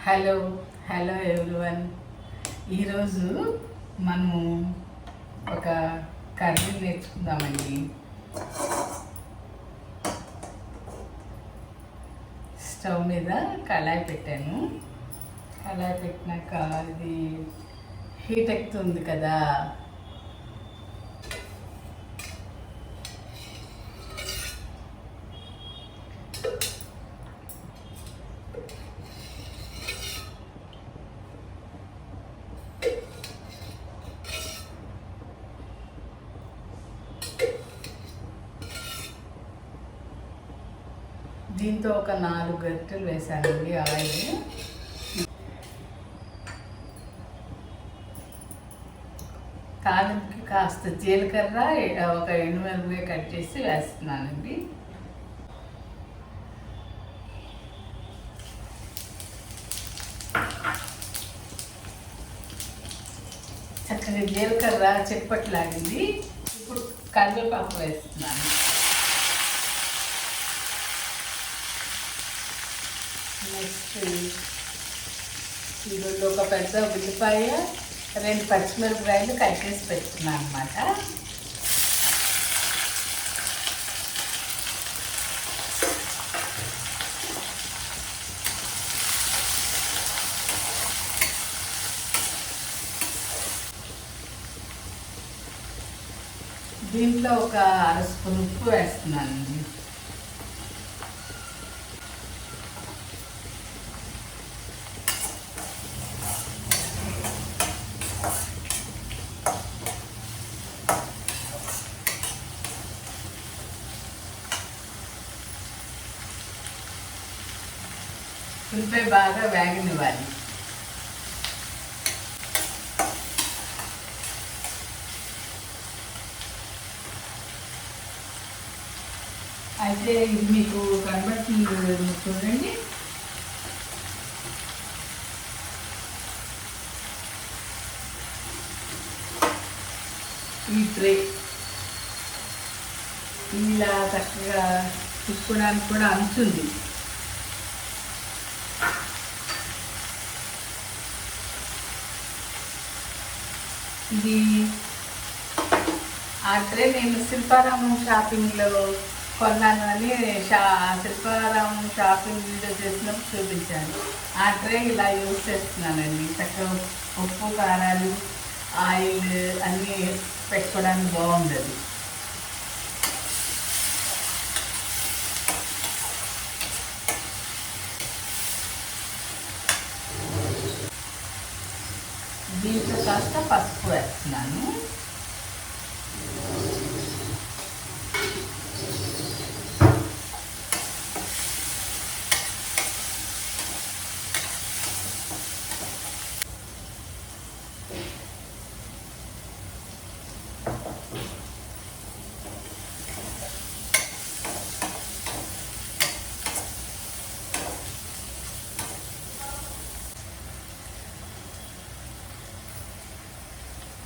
Hello hello everyone. ఈరోజు మనము ఒక కర్రీ నేర్చుకుందామండి. స్టవ్ మీద కళాయి పెట్టాను. కళాయి పెట్టినాక ఇది హీట్ ఎక్కుతుంది కదా, దీంతో ఒక 4 గరిటెలు వేసానండి ఆయిల్. తాలింపుకి కాస్త జీలకర్ర, ఒక ఎండుమిరపకాయ కట్ చేసి వేస్తున్నానండి. చక్కగా జీలకర్ర చిప్పట్లాగింది. ఇప్పుడు కరివేపాకు వేస్తున్నాను. నెక్స్ట్ ఈరోజు ఒక పెద్ద ఉల్లిపాయ, 2 పచ్చిమిరపకాయలు కట్ చేసి పెట్టుకున్నాను అన్నమాట. దీంట్లో ఒక 1/2 స్పూన్ ఉప్పు వేస్తున్నానండి. ఉల్లిపాయ బాగా వేగనివ్వాలి. అయితే ఇది మీకు కనబడుతుంది చూడండి. ఈ ట్రే ఇలా చక్కగా తిప్పుకోవడానికి కూడా అంచుంది. ఇది ఆ ట్రే నేను శిల్పారామం షాపింగ్లో కొన్నాను అని శిల్పారామం షాపింగ్ వీడియో చేసినప్పుడు చూపించాను. ఆ ట్రే ఇలా యూజ్ చేస్తున్నానండి. చక్కగా ఉప్పు, కారాలు, ఆయిల్ అన్నీ పెట్టుకోవడానికి బాగుండదు. దీంట్లో కాస్త పసుపు వేస్తున్నాను.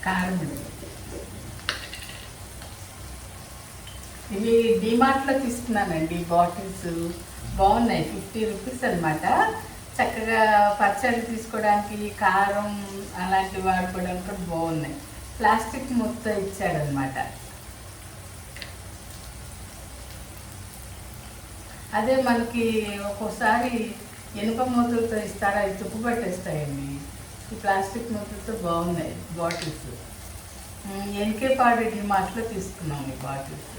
కారం, ఇవి డిమార్ట్లో తీసుకున్నానండి. బాటిల్స్ బాగున్నాయి, 50 రూపీస్ అనమాట. చక్కగా పచ్చళ్ళు తీసుకోవడానికి, కారం అలాంటివి వాడుకోవడానికి కూడా బాగున్నాయి. ప్లాస్టిక్ మూతతో ఇచ్చాడనమాట. అదే మనకి ఒక్కోసారి ఇనుప మూతలతో ఇస్తారా, అవి తుప్పు పట్టేస్తాయండి. ఈ ప్లాస్టిక్ మూతలతో బాగున్నాయి బాటిల్స్. ఎన్కేపాడు డిమార్ట్లో తీసుకున్నాం ఈ బాటిల్స్.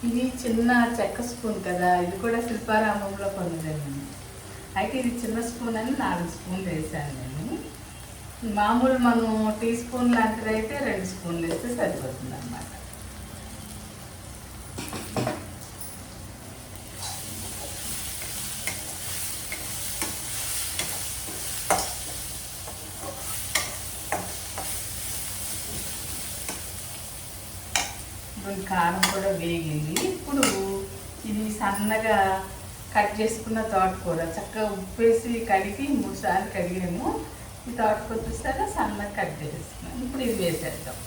ఇది చిన్న చెక్క స్పూన్ కదా, ఇది కూడా శిల్పారామంలో కొన్నదండి. అయితే ఇది చిన్న స్పూన్ అని 4 స్పూన్లు వేసాను నేను. మామూలు మనం టీ స్పూన్ లాంటిది అయితే 2 స్పూన్లు వేస్తే సరిపోతుంది అన్నమాట. కారం కూడా వేగింది. ఇప్పుడు ఇది సన్నగా కట్ చేసుకున్న తోటకూర చక్కగా ఉప్పేసి కడిగి 3 సార్లు కడిగాము. ఈ తోటకూర చూస్తారా సన్నగా కట్ చేసేసుకున్నాం. ఇప్పుడు ఇది వేసేద్దాం.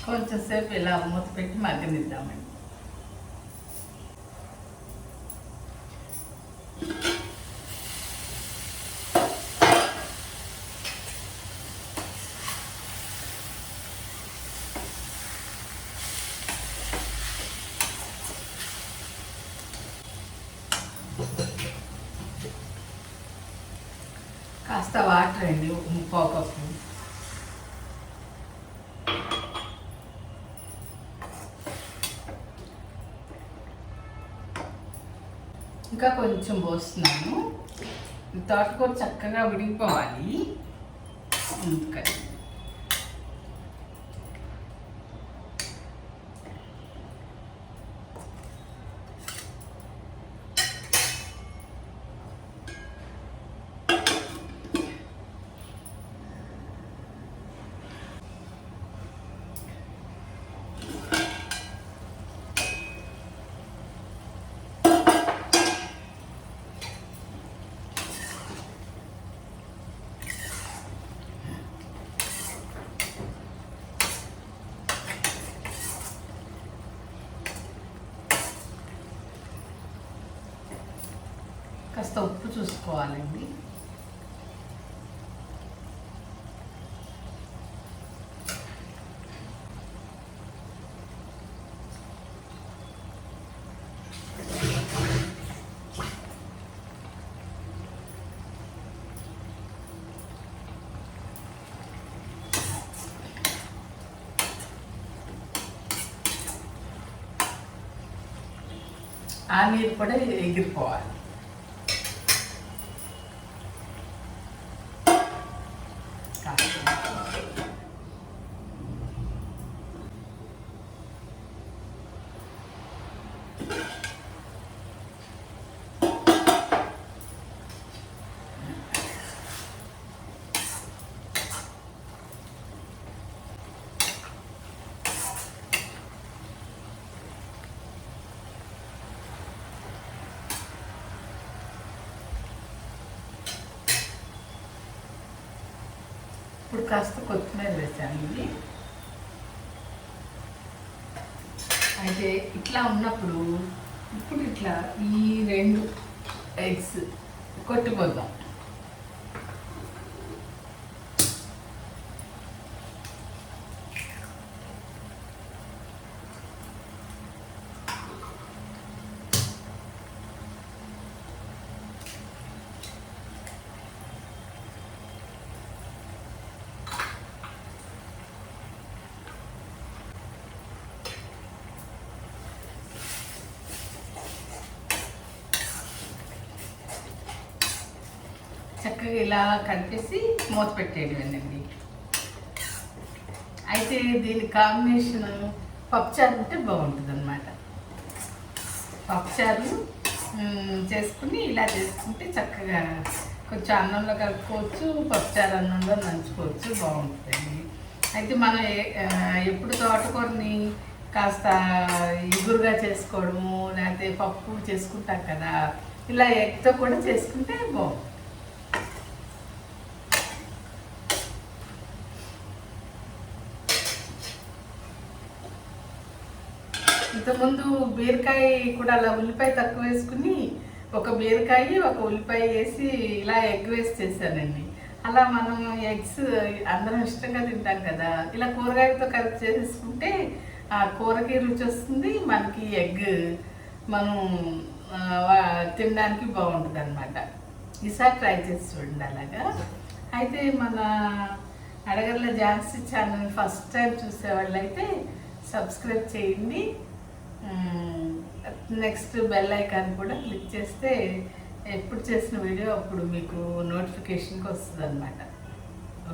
కొంచెం సేపు ఇలా మూత పెట్టి మగ్గనిద్దామండి. కాస్త వాటర్ అండి, ముప్పావు కప్పు. ఇంకా కొంచెం పోస్తున్నాను. తోటకూర చక్కగా ఉడికిపోవాలి. ఇంకా కాస్త ఉప్పు చూసుకోవాలండి. ఆ నీరు కూడా ఎగిరిపోవాలి. ఇప్పుడు కాస్త కొత్తిమీర వేసాను. ఇది అయితే ఇట్లా ఉన్నప్పుడు ఇప్పుడు ఇట్లా ఈ 2 ఎగ్స్ కొట్టిపోదాం. చక్కగా ఇలా కలిపేసి మూత పెట్టేయడమేనండి. అయితే దీని కాంబినేషన్ పప్పుచారు ఉంటే బాగుంటుంది అన్నమాట. పప్పుచారు చేసుకుని ఇలా చేసుకుంటే చక్కగా కొంచెం అన్నంలో కలుపుకోవచ్చు, పప్పుచారు అన్నంలో నంచుకోవచ్చు, బాగుంటుంది. అయితే మనం ఎప్పుడు తోటకూరని కాస్త ఇగురుగా చేసుకోవడము లేకపోతే పప్పు చేసుకుంటాం కదా, ఇలా ఎగ్తో కూడా చేసుకుంటే బాగుంటుంది. ఇంతకుముందు బీరకాయ కూడా అలా ఉల్లిపాయ తక్కువ వేసుకుని ఒక బీరకాయ ఒక ఉల్లిపాయ వేసి ఇలా ఎగ్ వేసి చేశానండి. అలా మనం ఎగ్స్ అందరం ఇష్టంగా తింటాం కదా, ఇలా కూరగాయలతో కలిపి చేసేసుకుంటే ఆ కూరకి రుచి వస్తుంది, మనకి ఎగ్ మనం తినడానికి బాగుంటుంది అనమాట. ఈసారి ట్రై చేసి చూడండి అలాగా. అయితే మన Adagarla Jhansi channel first time చూసేవాళ్ళు అయితే సబ్స్క్రైబ్ చేయండి. నెక్స్ట్ బెల్ ఐకాన్ కూడా క్లిక్ చేస్తే ఎప్పుడు చేసిన వీడియో అప్పుడు మీకు నోటిఫికేషన్కి వస్తుంది అనమాట.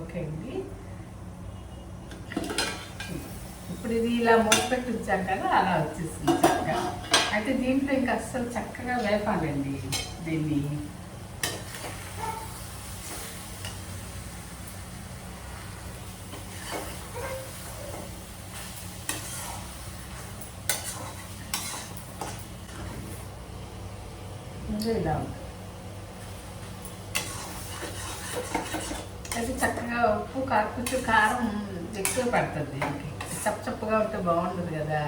ఓకే అండి, ఇప్పుడు ఇది ఇలా మూత పెట్టి ఉంచాం కదా, అలా వచ్చేసింది చక్కగా. అయితే దీంట్లో ఇంకా అస్సలు చక్కగా వేపాలండి దీన్ని. ఇలా ఉంటుంది. అది చక్కగా ఉప్పు కొంచెం కారం ఎక్కువ పడుతుంది దీనికి. చప్పగా ఉంటే బాగుంటుంది కదా.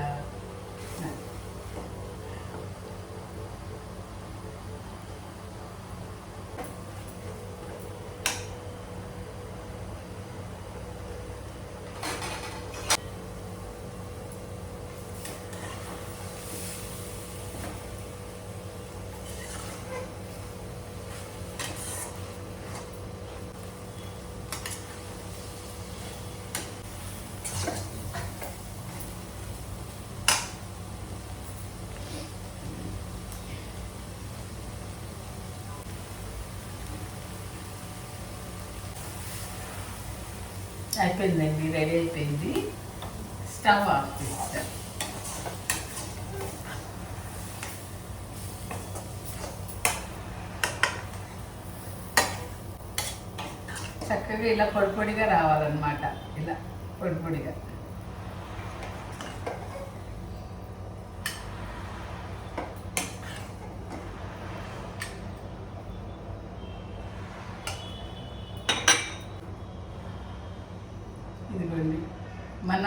అయిపోయిందండి, రెడీ అయిపోయింది. స్టవ్ ఆఫ్ చేస్తాను. చక్కగా ఇలా పొడి పొడిగా రావాలన్నమాట, ఇలా పొడి పొడిగా. ఇదిగోండి మన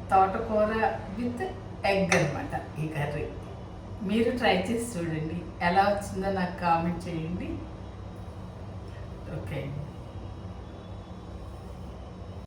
తోటకూర విత్ ఎగ్ అనమాట ఈ కర్రీ. మీరు ట్రై చేసి చూడండి, ఎలా వచ్చిందో నాకు కామెంట్ చేయండి. ఓకే.